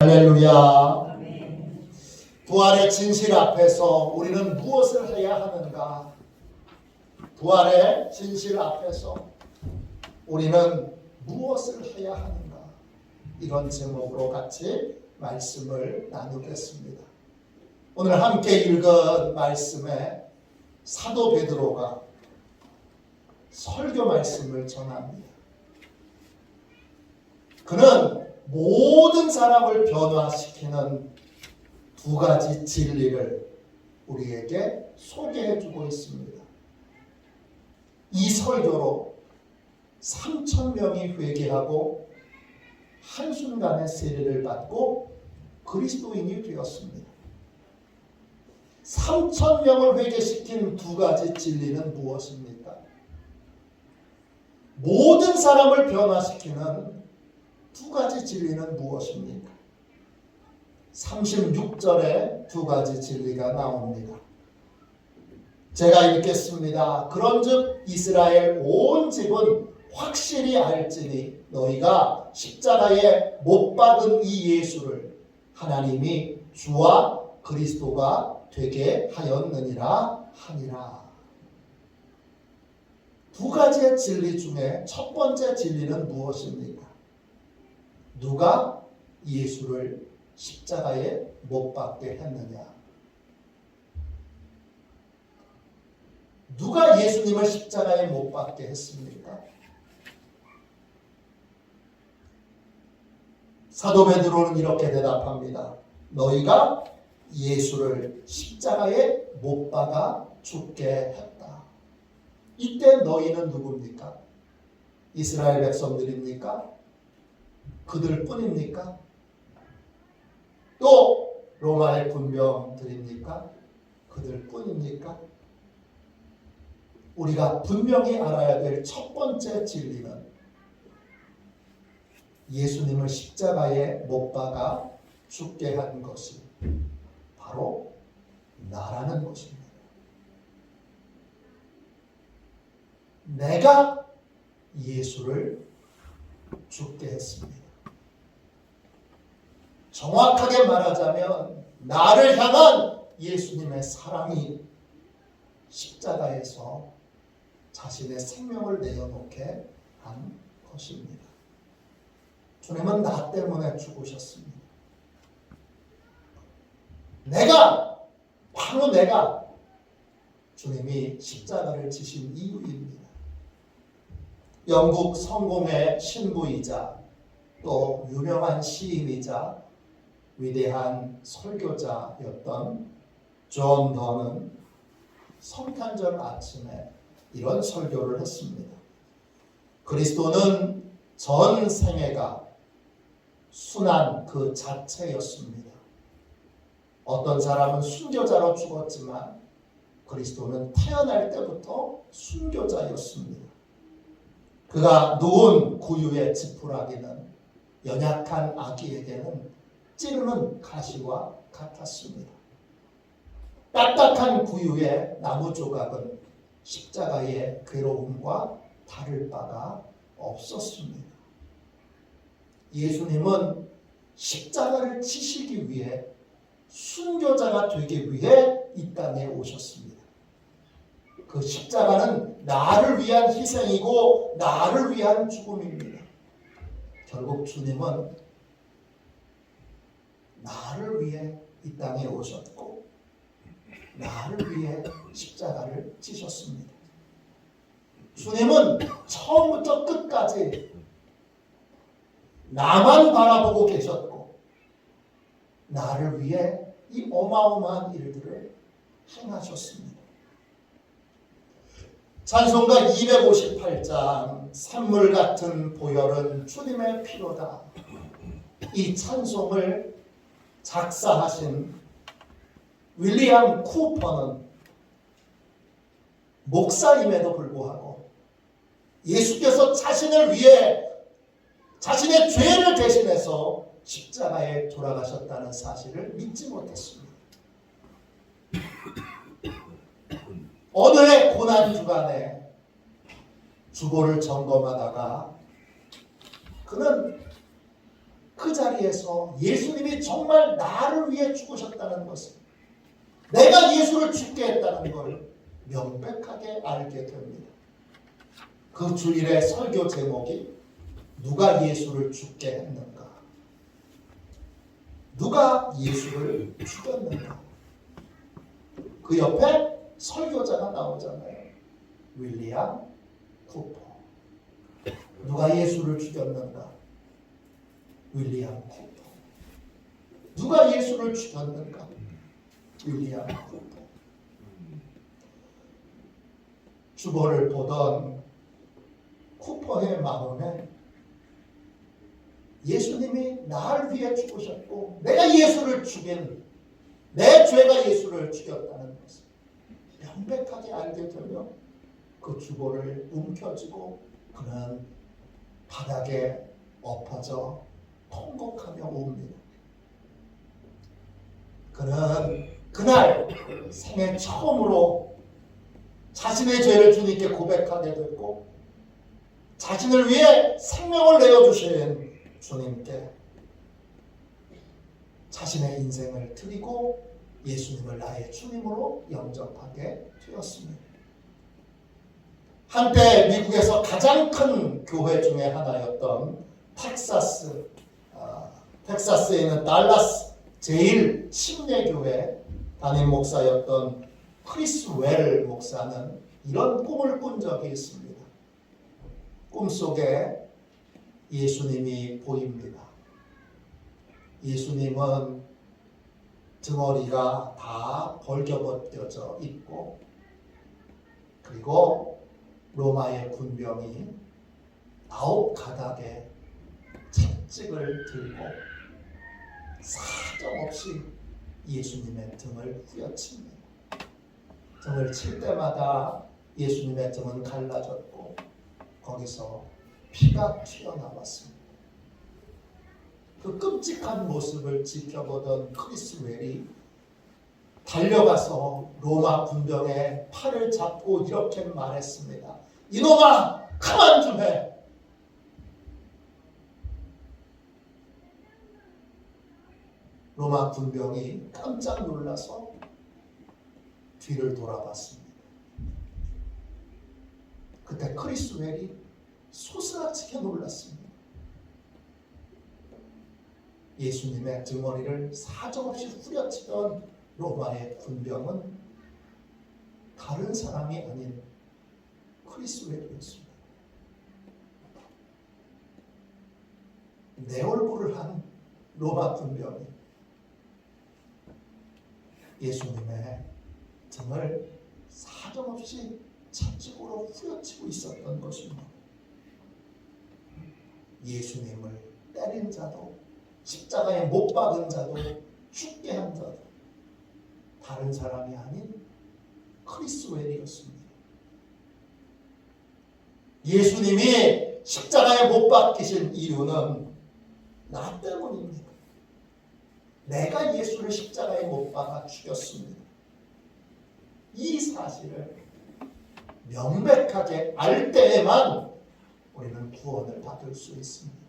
할렐루야. 부활의 진실 앞에서 우리는 무엇을 해야 하는가? 부활의 진실 앞에서 우리는 무엇을 해야 하는가? 이런 제목으로 같이 말씀을 나누겠습니다. 오늘 함께 읽은 말씀에 사도 베드로가 설교 말씀을 전합니다. 그는 모든 사람을 변화시키는 두 가지 진리를 우리에게 소개해주고 있습니다. 이 설교로 3,000명이 회개하고 한순간에 세례를 받고 그리스도인이 되었습니다. 3,000명을 회개시킨 두 가지 진리는 무엇입니까? 모든 사람을 변화시키는 두 가지 진리는 무엇입니까? 36절에 두 가지 진리가 나옵니다. 제가 읽겠습니다. 그런즉 이스라엘 온 집은 확실히 알지니 너희가 십자가에 못 박은 이 예수를 하나님이 주와 그리스도가 되게 하였느니라 하니라. 두 가지의 진리 중에 첫 번째 진리는 무엇입니까? 누가 예수를 십자가에 못 박게 했느냐? 누가 예수님을 십자가에 못 박게 했습니까? 사도 베드로는 이렇게 대답합니다. 너희가 예수를 십자가에 못 박아 죽게 했다. 이때 너희는 누굽니까? 이스라엘 백성들입니까? 그들 뿐입니까? 또 로마의 군병들입니까? 그들 뿐입니까? 우리가 분명히 알아야 될 첫 번째 진리는 예수님을 십자가에 못 박아 죽게 한 것이 바로 나라는 것입니다. 내가 예수를 죽게 했습니다. 정확하게 말하자면 나를 향한 예수님의 사랑이 십자가에서 자신의 생명을 내어놓게 한 것입니다. 주님은 나 때문에 죽으셨습니다. 바로 내가 주님이 십자가를 지신 이유입니다. 영국 성공의 신부이자 또 유명한 시인이자 위대한 설교자였던 존 더는 성탄절 아침에 이런 설교를 했습니다. 그리스도는 전 생애가 순환 그 자체였습니다. 어떤 사람은 순교자로 죽었지만 그리스도는 태어날 때부터 순교자였습니다. 그가 누운 구유의 지푸라기는 연약한 아기에게는 찌르는 가시와 같았습니다. 딱딱한 구유의 나무 조각은 십자가의 괴로움과 다를 바가 없었습니다. 예수님은 십자가를 지시기 위해 순교자가 되기 위해 이 땅에 오셨습니다. 그 십자가는 나를 위한 희생이고 나를 위한 죽음입니다. 결국 주님은 나를 위해 이 땅에 오셨고 나를 위해 십자가를 지셨습니다. 주님은 처음부터 끝까지 나만 바라보고 계셨고 나를 위해 이 어마어마한 일들을 행하셨습니다. 찬송가 258장 샘물 같은 보혈은 주님의 피로다. 이 찬송을 작사하신 윌리엄 쿠퍼는 목사임에도 불구하고 예수께서 자신을 위해 자신의 죄를 대신해서 십자가에 돌아가셨다는 사실을 믿지 못했습니다. 어느 해 고난 주간에 주보를 점검하다가 그는 그 그 자리에서 예수님이 정말 나를 위해 죽으셨다는 것을, 내가 예수를 죽게 했다는 걸 명백하게 알게 됩니다. 그 주일의 설교 제목이 누가 예수를 죽게 했는가? 누가 예수를 죽였는가? 그 옆에 설교자가 나오잖아요. 윌리엄 쿠퍼. 누가 예수를 죽였는가? 윌리엄 쿠퍼. 누가 예수를 죽였는가? 윌리엄 쿠퍼. 주보를 보던 쿠퍼의 마음에 예수님이 나를 위해 죽으셨고 내가 예수를 죽인, 내 죄가 예수를 죽였다는 것을 명백하게 알게 되며 그 주보를 움켜쥐고 그는 바닥에 엎어져 통곡하며 웁니다. 그는 그날 생애 처음으로 자신의 죄를 주님께 고백하게 됐고 자신을 위해 생명을 내어주신 주님께 자신의 인생을 드리고 예수님을 나의 주님으로 영접하게 되었습니다. 한때 미국에서 가장 큰 교회 중에 하나였던 텍사스에 있는 달라스 제일 침례교회 담임 목사였던 크리스 웰 목사는 이런 꿈을 꾼 적이 있습니다. 꿈속에 예수님이 보입니다. 예수님은 등허리가 다 벌겨벗겨져 있고 그리고 로마의 군병이 9가닥의 채찍을 들고 사정없이 예수님의 등을 후려칩니다. 등을 칠 때마다 예수님의 등은 갈라졌고 거기서 피가 튀어나왔습니다. 그 끔찍한 모습을 지켜보던 크리스 웰이 달려가서 로마 군병의 팔을 잡고 이렇게 말했습니다. 이놈아, 가만 좀 해. 로마 군병이 깜짝 놀라서 뒤를 돌아봤습니다. 그때 크리스 웰이 소스라치게 놀랐습니다. 예수님의 등허리를 사정없이 후려치던 로마의 군병은 다른 사람이 아닌 크리스 웰이었습니다. 내 얼굴을 한 로마 군병이 예수님의 등을 사정없이 채찍으로 후려치고 있었던 것입니다. 예수님을 때린 자도 십자가에 못 박은 자도 죽게 한 자도 다른 사람이 아닌 크리스 웰이었습니다. 예수님이 십자가에 못 박히신 이유는 나 때문입니다. 내가 예수를 십자가에 못 박아 죽였습니다. 이 사실을 명백하게 알 때에만 우리는 구원을 받을 수 있습니다.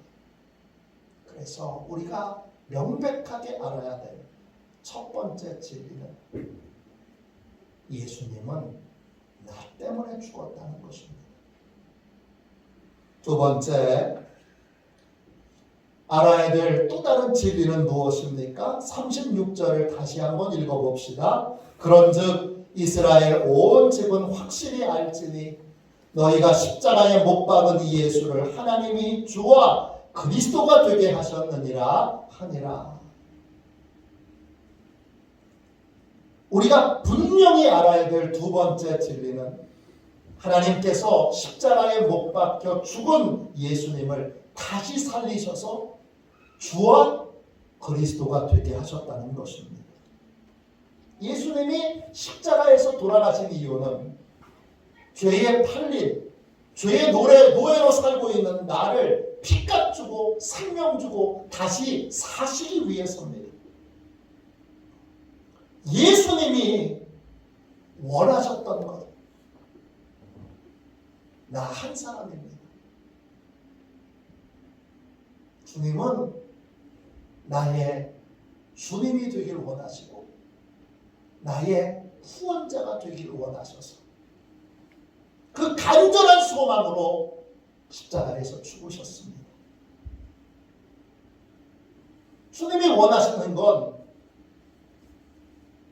그래서 우리가 명백하게 알아야 될 첫 번째 진리는 예수님은 나 때문에 죽었다는 것입니다. 두 번째, 알아야 될 또 다른 진리는 무엇입니까? 36절을 다시 한번 읽어봅시다. 그런즉 이스라엘 온 집은 확실히 알지니 너희가 십자가에 못 박은 이 예수를 하나님이 주와 그리스도가 되게 하셨느니라 하니라. 우리가 분명히 알아야 될 두 번째 진리는 하나님께서 십자가에 못 박혀 죽은 예수님을 다시 살리셔서 주와 그리스도가 되게 하셨다는 것입니다. 예수님이 십자가에서 돌아가신 이유는 죄에 팔린, 죄의 노예로 살고 있는 나를 피값 주고 생명 주고 다시 사시기 위해서입니다. 예수님이 원하셨던 것, 나 한 사람입니다. 주님은 나의 주님이 되기를 원하시고 나의 구원자가 되기를 원하셔서 그 간절한 소망으로 십자가에서 죽으셨습니다. 주님이 원하시는 건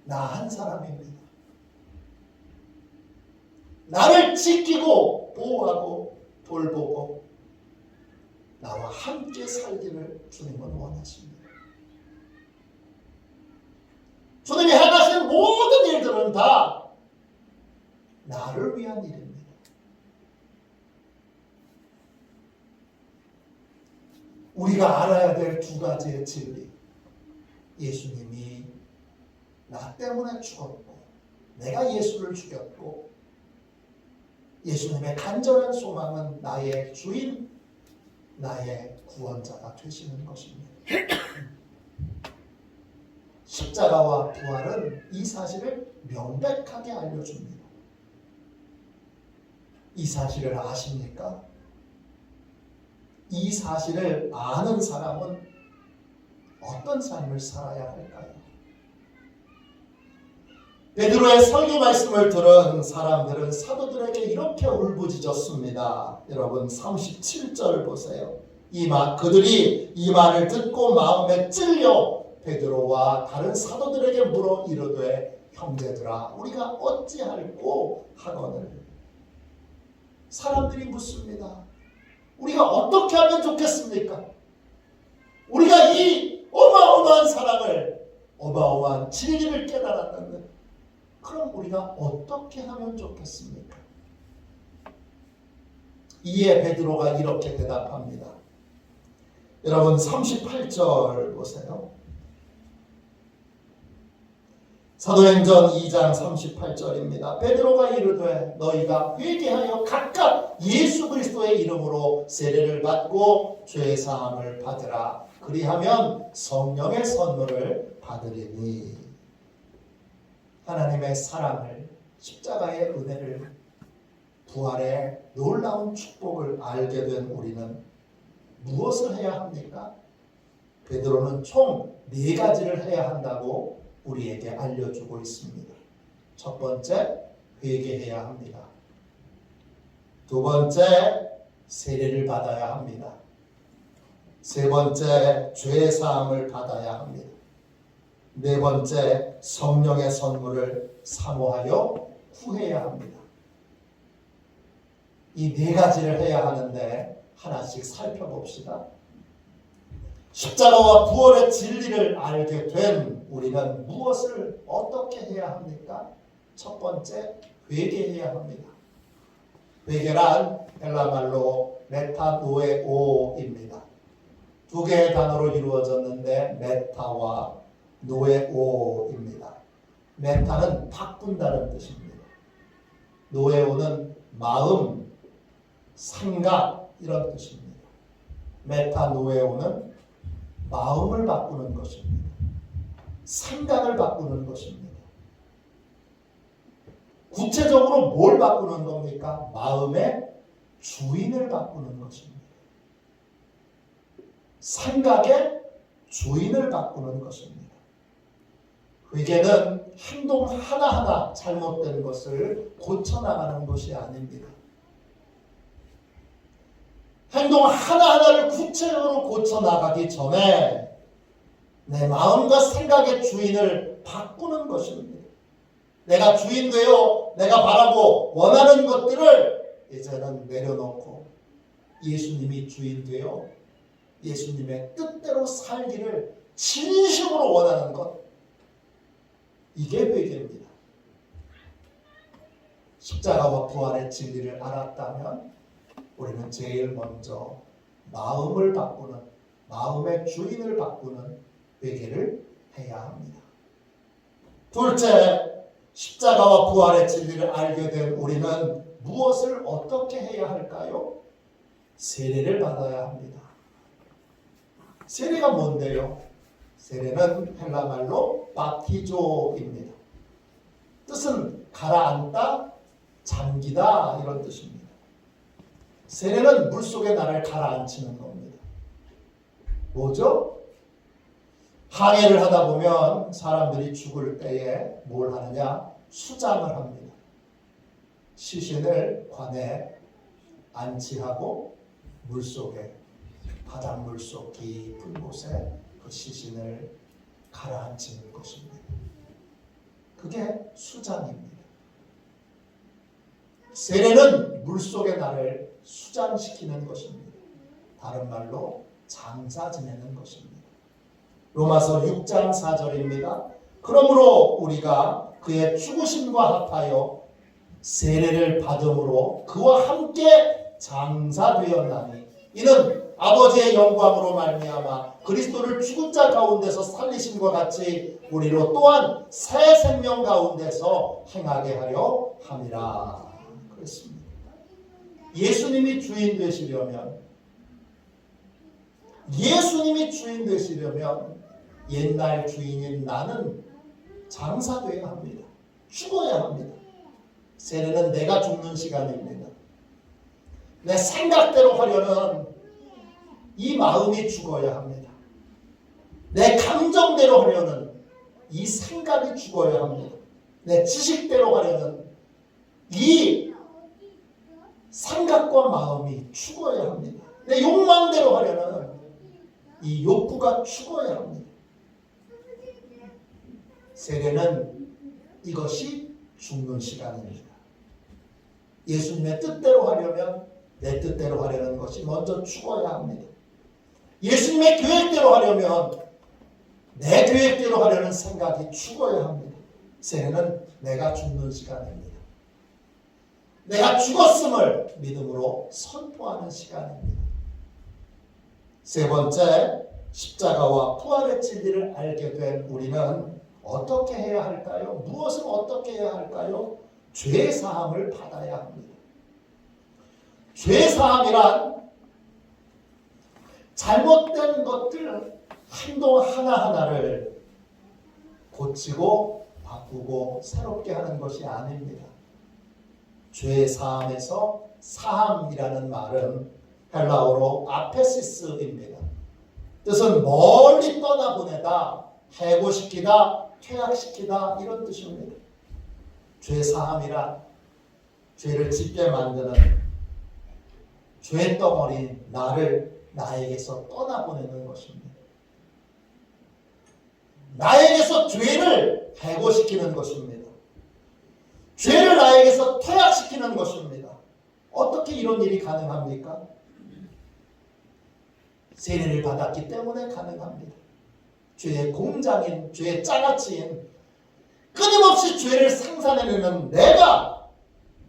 나 한 사람입니다. 나를 지키고 보호하고 돌보고 나와 함께 살기를 주님은 원하십니다. 주님이 행하신 모든 일들은 다 나를 위한 일입니다. 우리가 알아야 될 두 가지의 진리. 예수님이 나 때문에 죽었고 내가 예수를 죽였고 예수님의 간절한 소망은 나의 주인, 나의 구원자가 되시는 것입니다. 십자가와 부활은 이 사실을 명백하게 알려줍니다. 이 사실을 아십니까? 이 사실을 아는 사람은 어떤 삶을 살아야 할까요? 베드로의 설교 말씀을 들은 사람들은 사도들에게 이렇게 울부짖었습니다. 여러분 37절 보세요. 그들이 이 말을 듣고 마음에 찔려 베드로와 다른 사도들에게 물어 이르되 형제들아 우리가 어찌할꼬 하거늘. 사람들이 묻습니다. 우리가 어떻게 하면 좋겠습니까? 우리가 이 어마어마한 사랑을 어마어마한 진리를 깨달았는데 그럼 우리가 어떻게 하면 좋겠습니까? 이에 베드로가 이렇게 대답합니다. 여러분 38절 보세요. 사도행전 2장 38절입니다. 베드로가 이르되 너희가 회개하여 각각 예수 그리스도의 이름으로 세례를 받고 죄 사함을 받으라. 그리하면 성령의 선물을 받으리니. 하나님의 사랑을, 십자가의 은혜를, 부활의 놀라운 축복을 알게 된 우리는 무엇을 해야 합니까? 베드로는 총 4가지를 해야 한다고 우리에게 알려주고 있습니다. 첫 번째, 회개해야 합니다. 두 번째, 세례를 받아야 합니다. 세 번째, 죄 사함을 받아야 합니다. 네 번째, 성령의 선물을 사모하여 구해야 합니다. 이 4가지를 해야 하는데 하나씩 살펴봅시다. 십자가와 부활의 진리를 알게 된 우리는 무엇을 어떻게 해야 합니까? 첫 번째, 회개해야 합니다. 회개란 헬라말로 메타노에오입니다. 2개의 단어로 이루어졌는데 메타와 노에오입니다. 메타는 바꾼다는 뜻입니다. 노에오는 마음, 생각 이런 뜻입니다. 메타노에오는 마음을 바꾸는 것입니다. 생각을 바꾸는 것입니다. 구체적으로 뭘 바꾸는 겁니까? 마음의 주인을 바꾸는 것입니다. 생각의 주인을 바꾸는 것입니다. 회개는 행동 하나하나 잘못된 것을 고쳐나가는 것이 아닙니다. 행동 하나하나를 구체적으로 고쳐나가기 전에 내 마음과 생각의 주인을 바꾸는 것입니다. 내가 주인 되어 내가 바라고 원하는 것들을 이제는 내려놓고 예수님이 주인 되어 예수님의 뜻대로 살기를 진심으로 원하는 것, 이게 회개입니다. 십자가와 부활의 진리를 알았다면 우리는 제일 먼저 마음을 바꾸는, 마음의 주인을 바꾸는 회개를 해야 합니다. 둘째, 십자가와 부활의 진리를 알게 된 우리는 무엇을 어떻게 해야 할까요? 세례를 받아야 합니다. 세례가 뭔데요? 세례는 헬라말로 바티조입니다. 뜻은 가라앉다, 잠기다 이런 뜻입니다. 세례는 물속에 나를 가라앉히는 겁니다. 뭐죠? 항해를 하다 보면 사람들이 죽을 때에 뭘 하느냐? 수장을 합니다. 시신을 관에 안치하고 물속에, 바닷물 속 깊은 곳에 그 시신을 가라앉히는 것입니다. 그게 수장입니다. 세례는 물속에 나를 수장시키는 것입니다. 다른 말로 장사 지내는 것입니다. 로마서 6장 4절입니다. 그러므로 우리가 그의 죽으심과 합하여 세례를 받음으로 그와 함께 장사되었나니 이는 아버지의 영광으로 말미암아 그리스도를 죽은 자 가운데서 살리심과 같이 우리로 또한 새 생명 가운데서 행하게 하려 함이라. 그렇습니다. 예수님이 주인 되시려면 옛날 주인인 나는 장사되어야 합니다. 죽어야 합니다. 세례는 내가 죽는 시간입니다. 내 생각대로 하려는 이 마음이 죽어야 합니다. 내 감정대로 하려는 이 생각이 죽어야 합니다. 내 지식대로 하려는 이 생각과 마음이 죽어야 합니다. 내 욕망대로 하려는 이 욕구가 죽어야 합니다. 세례는 이것이 죽는 시간입니다. 예수님의 뜻대로 하려면 내 뜻대로 하려는 것이 먼저 죽어야 합니다. 예수님의 계획대로 하려면 내 계획대로 하려는 생각이 죽어야 합니다. 세례는 내가 죽는 시간입니다. 내가 죽었음을 믿음으로 선포하는 시간입니다. 세 번째, 십자가와 부활의 진리를 알게 된 우리는 어떻게 해야 할까요? 무엇을 어떻게 해야 할까요? 죄 사함을 받아야 합니다. 죄 사함이란 잘못된 것들 행동 하나하나를 고치고 바꾸고 새롭게 하는 것이 아닙니다. 죄 사함에서 사함이라는 말은 헬라어로 아페시스입니다. 뜻은 멀리 떠나보내다, 해고시키다, 퇴학시키다 이런 뜻입니다. 죄 사함이란 죄를 짓게 만드는 죄덩어리 나를 나에게서 떠나보내는 것입니다. 나에게서 죄를 해고시키는 것입니다. 죄를 나에게서 퇴학시키는 것입니다. 어떻게 이런 일이 가능합니까? 세례를 받았기 때문에 가능합니다. 죄의 공장인, 죄의 장아찌인 끊임없이 죄를 생산해내는 내가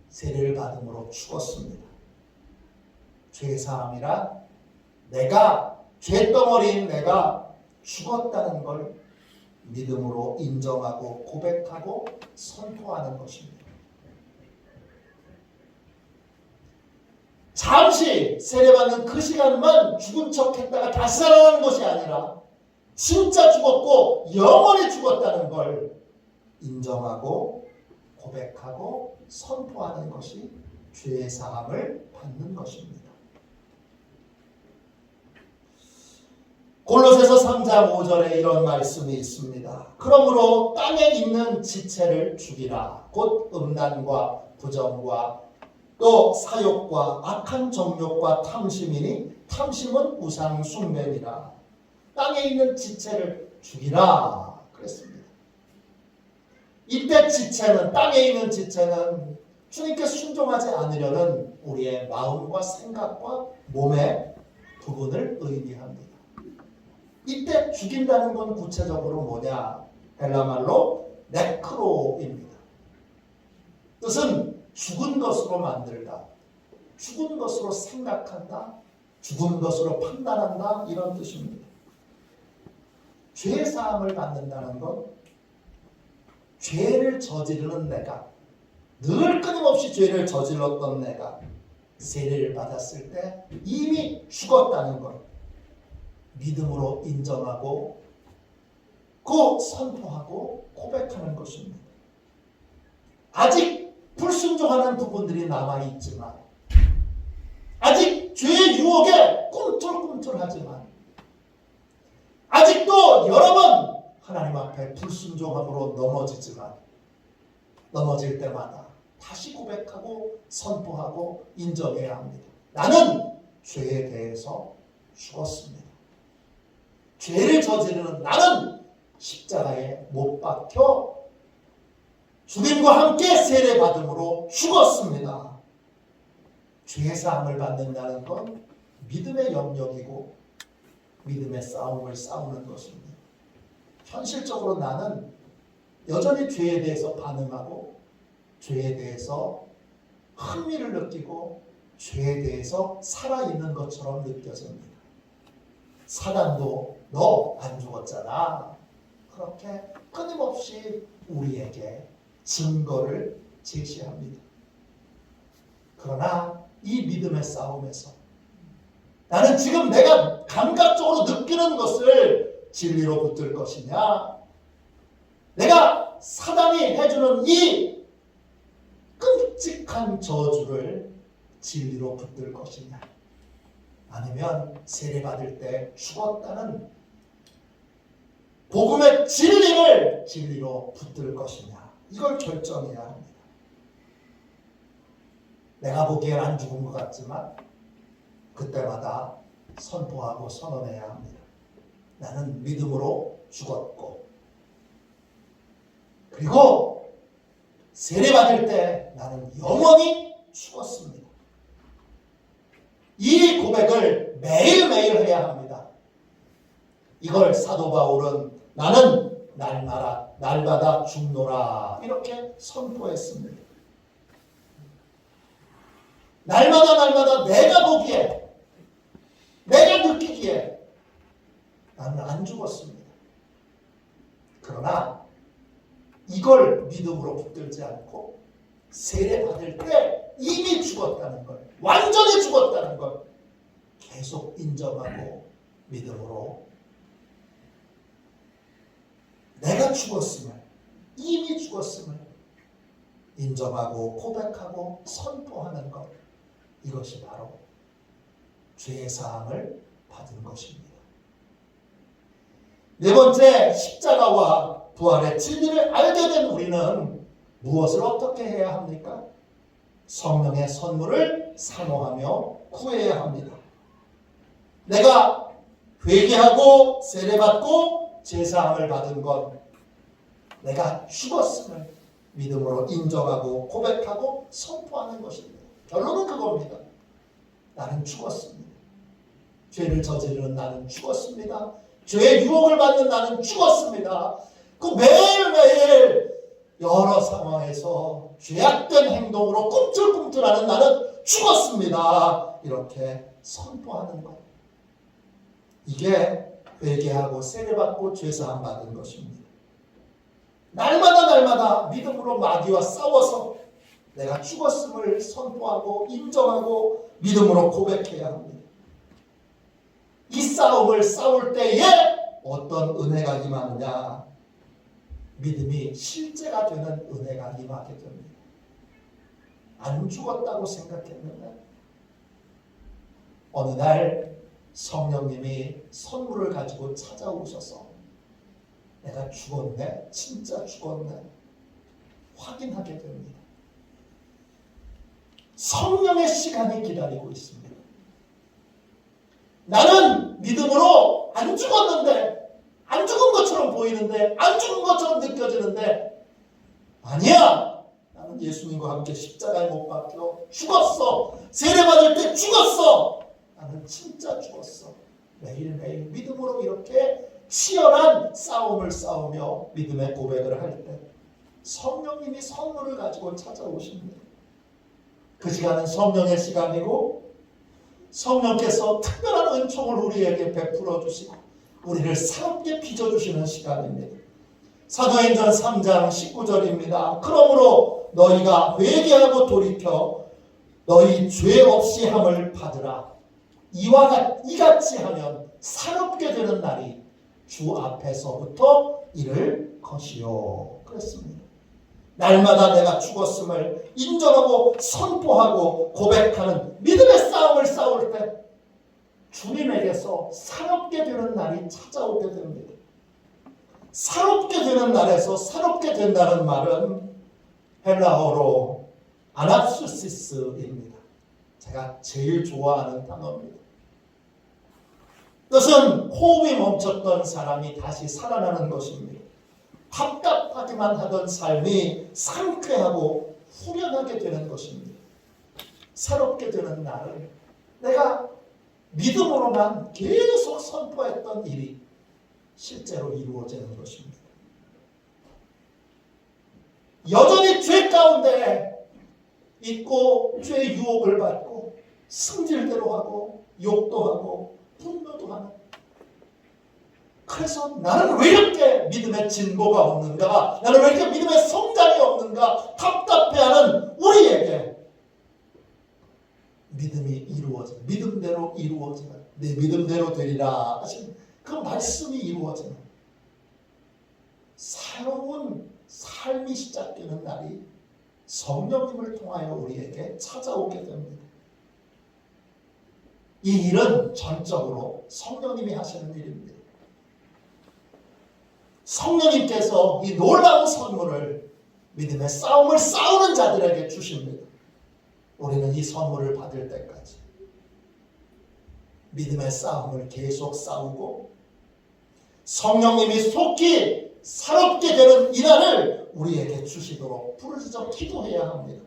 세례를 받음으로 죽었습니다. 죄사함이란 내가 죄덩어리인 내가 죽었다는 걸 믿음으로 인정하고 고백하고 선포하는 것입니다. 잠시 세례받는 그 시간만 죽은 척했다가 다시 살아나는 것이 아니라 진짜 죽었고 영원히 죽었다는 걸 인정하고 고백하고 선포하는 것이 죄의 사함을 받는 것입니다. 골로새서 3장 5절에 이런 말씀이 있습니다. 그러므로 땅에 있는 지체를 죽이라. 곧 음란과 부정과 또 사욕과 악한 정욕과 탐심이니 탐심은 우상 숭배니라. 땅에 있는 지체를 죽이라 그랬습니다. 이때 지체는, 땅에 있는 지체는 주님께 순종하지 않으려는 우리의 마음과 생각과 몸의 부분을 의미합니다. 이때 죽인다는 건 구체적으로 뭐냐? 헬라말로 네크로입니다. 뜻은 죽은 것으로 만들다, 죽은 것으로 생각한다, 죽은 것으로 판단한다 이런 뜻입니다. 죄 사함을 받는다는 건 죄를 저지르는 내가, 늘 끊임없이 죄를 저질렀던 내가 세례를 받았을 때 이미 죽었다는 걸 믿음으로 인정하고 그 선포하고 고백하는 것입니다. 아직 불순종하는 부분들이 남아있지만, 아직 죄의 유혹에 꿈틀꿈틀하지만, 아직 아직도 여러 번 하나님 앞에 불순종함으로 넘어지지만 넘어질 때마다 다시 고백하고 선포하고 인정해야 합니다. 나는 죄에 대해서 죽었습니다. 죄를 저지르는 나는 십자가에 못 박혀 주님과 함께 세례받음으로 죽었습니다. 죄사함을 받는다는 건 믿음의 영역이고 믿음의 싸움을 싸우는 것입니다. 현실적으로 나는 여전히 죄에 대해서 반응하고 죄에 대해서 흥미를 느끼고 죄에 대해서 살아있는 것처럼 느껴집니다. 사단도 너 안 죽었잖아. 그렇게 끊임없이 우리에게 증거를 제시합니다. 그러나 이 믿음의 싸움에서 나는 지금 내가 감각적으로 느끼는 것을 진리로 붙들 것이냐, 내가 사단이 해주는 이 끔찍한 저주를 진리로 붙들 것이냐, 아니면 세례받을 때 죽었다는 복음의 진리를 진리로 붙들 것이냐, 이걸 결정해야 합니다. 내가 보기엔 안 죽은 것 같지만 그때마다 선포하고 선언해야 합니다. 나는 믿음으로 죽었고, 그리고 세례받을 때 나는 영원히 죽었습니다. 이 고백을 매일매일 해야 합니다. 이걸 사도 바울은 나는 날마다 죽노라 이렇게 선포했습니다. 날마다 내가 보기에, 내가 느끼기에 나는 안 죽었습니다. 그러나 이걸 믿음으로 붙들지 않고 세례받을 때 이미 죽었다는 걸, 완전히 죽었다는 걸 계속 인정하고 믿음으로 내가 죽었음을, 이미 죽었음을 인정하고 고백하고 선포하는 것, 이것이 바로 죄의 사함을 받은 것입니다. 네 번째, 십자가와 부활의 진리를 알게 된 우리는 무엇을 어떻게 해야 합니까? 성령의 선물을 사모하며 구해야 합니다. 내가 회개하고 세례받고 제사함을 받은 것, 내가 죽었음을 믿음으로 인정하고 고백하고 선포하는 것입니다. 결론은 그겁니다. 나는 죽었습니다. 죄를 저지르는 나는 죽었습니다. 죄의 유혹을 받는 나는 죽었습니다. 그 매일매일 여러 상황에서 죄악된 행동으로 꿈틀꿈틀하는 나는 죽었습니다. 이렇게 선포하는 것. 이게 회개하고 세례받고 죄사함 받은 것입니다. 날마다 믿음으로 마귀와 싸워서 내가 죽었음을 선포하고 인정하고 믿음으로 고백해야 합니다. 이 싸움을 싸울 때에 어떤 은혜가 임하느냐? 믿음이 실제가 되는 은혜가 임하게 됩니다. 안 죽었다고 생각했는데 어느 날 성령님이 선물을 가지고 찾아오셔서 내가 죽었네? 진짜 죽었네? 확인하게 됩니다. 성령의 시간이 기다리고 있습니다. 나는 믿음으로 안 죽었는데, 안 죽은 것처럼 보이는데, 안 죽은 것처럼 느껴지는데, 아니야! 나는 예수님과 함께 십자가에 못 박혀 죽었어! 세례받을 때 죽었어! 나는 진짜 죽었어. 매일매일 믿음으로 이렇게 치열한 싸움을 싸우며 믿음의 고백을 할 때 성령님이 선물을 가지고 찾아오십니다. 그 시간은 성령의 시간이고 성령께서 특별한 은총을 우리에게 베풀어 주시고 우리를 새롭게 빚어주시는 시간입니다. 사도행전 3장 19절입니다. 그러므로 너희가 회개하고 돌이켜 너희 죄 없이 함을 받으라. 이같이 하면 새롭게 되는 날이 주 앞에서부터 이를 것이요. 그랬습니다. 날마다 내가 죽었음을 인정하고 선포하고 고백하는 믿음의 싸움을 싸울 때 주님에게서 새롭게 되는 날이 찾아오게 됩니다. 새롭게 되는 날에서 새롭게 된다는 말은 헬라어로 아납수시스입니다. 제가 제일 좋아하는 단어입니다. 뜻은 호흡이 멈췄던 사람이 다시 살아나는 것입니다. 답답하기만 하던 삶이 상쾌하고 후련하게 되는 것입니다. 새롭게 되는 날을 내가 믿음으로만 계속 선포했던 일이 실제로 이루어지는 것입니다. 여전히 죄 가운데 있고 죄의 유혹을 받고 승질대로 하고 욕도 하고 분노도 하는, 그래서 나는 왜 이렇게 믿음의 진보가 없는가, 나는 왜 이렇게 믿음의 성장이 없는가 답답해하는 우리에게 믿음이 이루어져, 믿음대로 이루어지는, 내 믿음대로 되리라 하신 그 말씀이 이루어지는 새로운 삶이 시작되는 날이 성령님을 통하여 우리에게 찾아오게 됩니다. 이 일은 전적으로 성령님이 하시는 일입니다. 성령님께서 이 놀라운 선물을 믿음의 싸움을 싸우는 자들에게 주십니다. 우리는 이 선물을 받을 때까지 믿음의 싸움을 계속 싸우고 성령님이 속히 새롭게 되는 이날을 우리에게 주시도록 부르짖어 기도해야 합니다.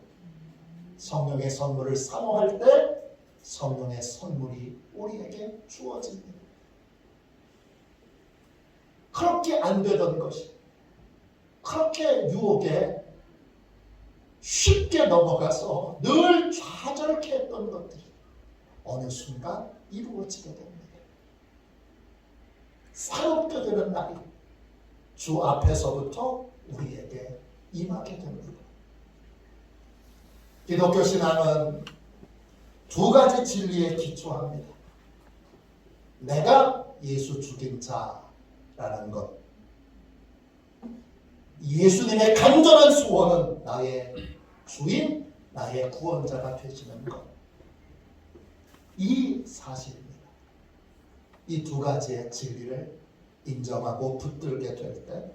성령의 선물을 사모할 때 성령의 선물이 우리에게 주어집니다. 그렇게 안 되던 것이, 그렇게 유혹에 쉽게 넘어가서 늘 좌절케 했던 것들이 어느 순간 이루어지게 됩니다. 새롭게 되는 날이 주 앞에서부터 우리에게 임하게 됩니다. 기독교 신앙은 두 가지 진리에 기초합니다. 내가 예수 죽인 자라는 것, 예수님의 간절한 소원은 나의 주인, 나의 구원자가 되시는 것, 이 사실입니다. 이 두 가지의 진리를 인정하고 붙들게 될 때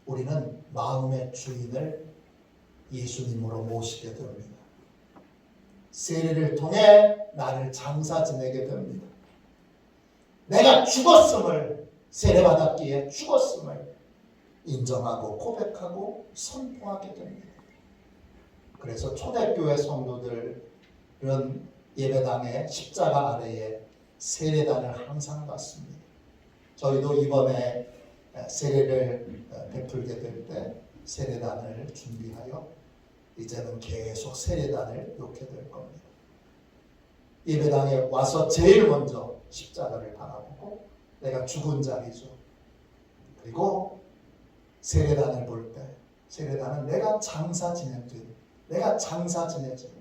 우리는 마음의 주인을 예수님으로 모시게 됩니다. 세례를 통해 나를 장사 지내게 됩니다. 내가 죽었음을, 세례받았기에 죽었음을 인정하고 고백하고 선포하게 됩니다. 그래서 초대교회 성도들은 예배당의 십자가 아래에 세례단을 항상 받습니다. 저희도 이번에 세례를 베풀게 될 때 세례단을 준비하여 이제는 계속 세례단을 놓게 될 겁니다. 예배당에 와서 제일 먼저 십자가를 바라보고 내가 죽은 자리죠. 그리고 세례단을 볼 때 세례단은 내가 장사 지낸 뒤, 내가 장사 지내지,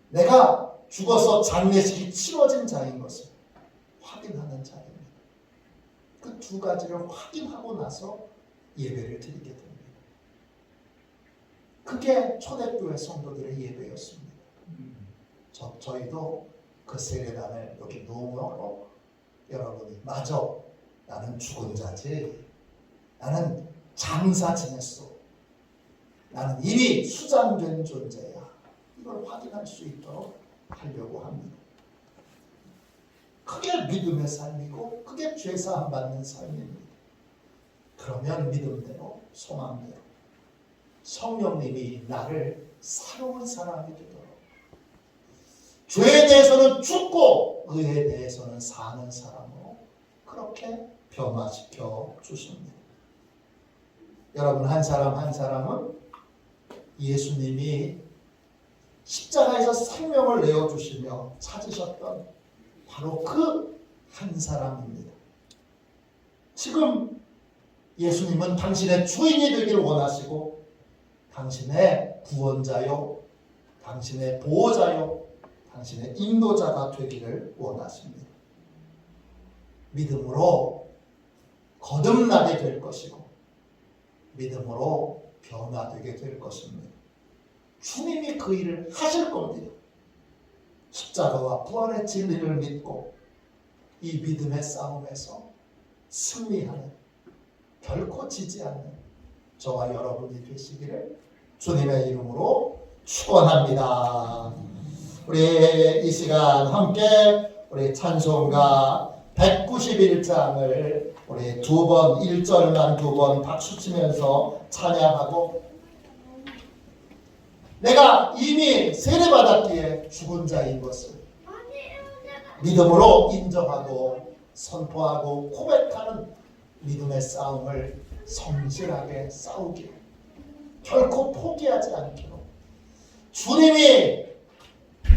내가 죽어서 장례식이 치러진 자인 것을 확인하는 자입니다. 그 두 가지를 확인하고 나서 예배를 드리게 됩니다. 그게 초대교회 성도들의 예배였습니다. 저희도 그 세례단을 여기 놓으므로 여러분이 맞아, 나는 죽은 자지, 나는 장사 지냈어, 나는 이미 수장된 존재야, 이걸 확인할 수 있도록 하려고 합니다. 그게 믿음의 삶이고 그게 죄사함 받는 삶입니다. 그러면 믿음대로 소망대로 성령님이 나를 새로운 사람이 되도록, 죄에 대해서는 죽고 의에 대해서는 사는 사람으로 그렇게 변화시켜 주십니다. 여러분, 한 사람 한 사람은 예수님이 십자가에서 생명을 내어주시며 찾으셨던 바로 그 한 사람입니다. 지금 예수님은 당신의 주인이 되길 원하시고 당신의 구원자요, 당신의 보호자요, 당신의 인도자가 되기를 원하십니다. 믿음으로 거듭나게 될 것이고 믿음으로 변화되게 될 것입니다. 주님이 그 일을 하실 겁니다. 십자가와 부활의 진리를 믿고 이 믿음의 싸움에서 승리하는, 결코 지지 않는 저와 여러분이 되시기를 주님의 이름으로 축원합니다. 우리 이 시간 함께 우리 찬송가 191장을 우리 두 번, 1절만 두 번 박수 치면서 찬양하고, 내가 이미 세례받았기에 죽은 자인 것을 믿음으로 인정하고 선포하고 고백하는 믿음의 싸움을 성실하게 싸우기로, 결코 포기하지 않기로, 주님이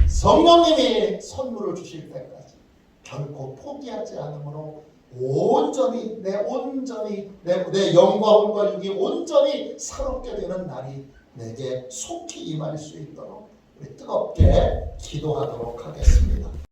성령님이 선물을 주실 때까지 결코 포기하지 않으므로 온전히 내 영과 혼과 육이 온전히 새롭게 되는 날이 내게 속히 임할 수 있도록 우리 뜨겁게 기도하도록 하겠습니다.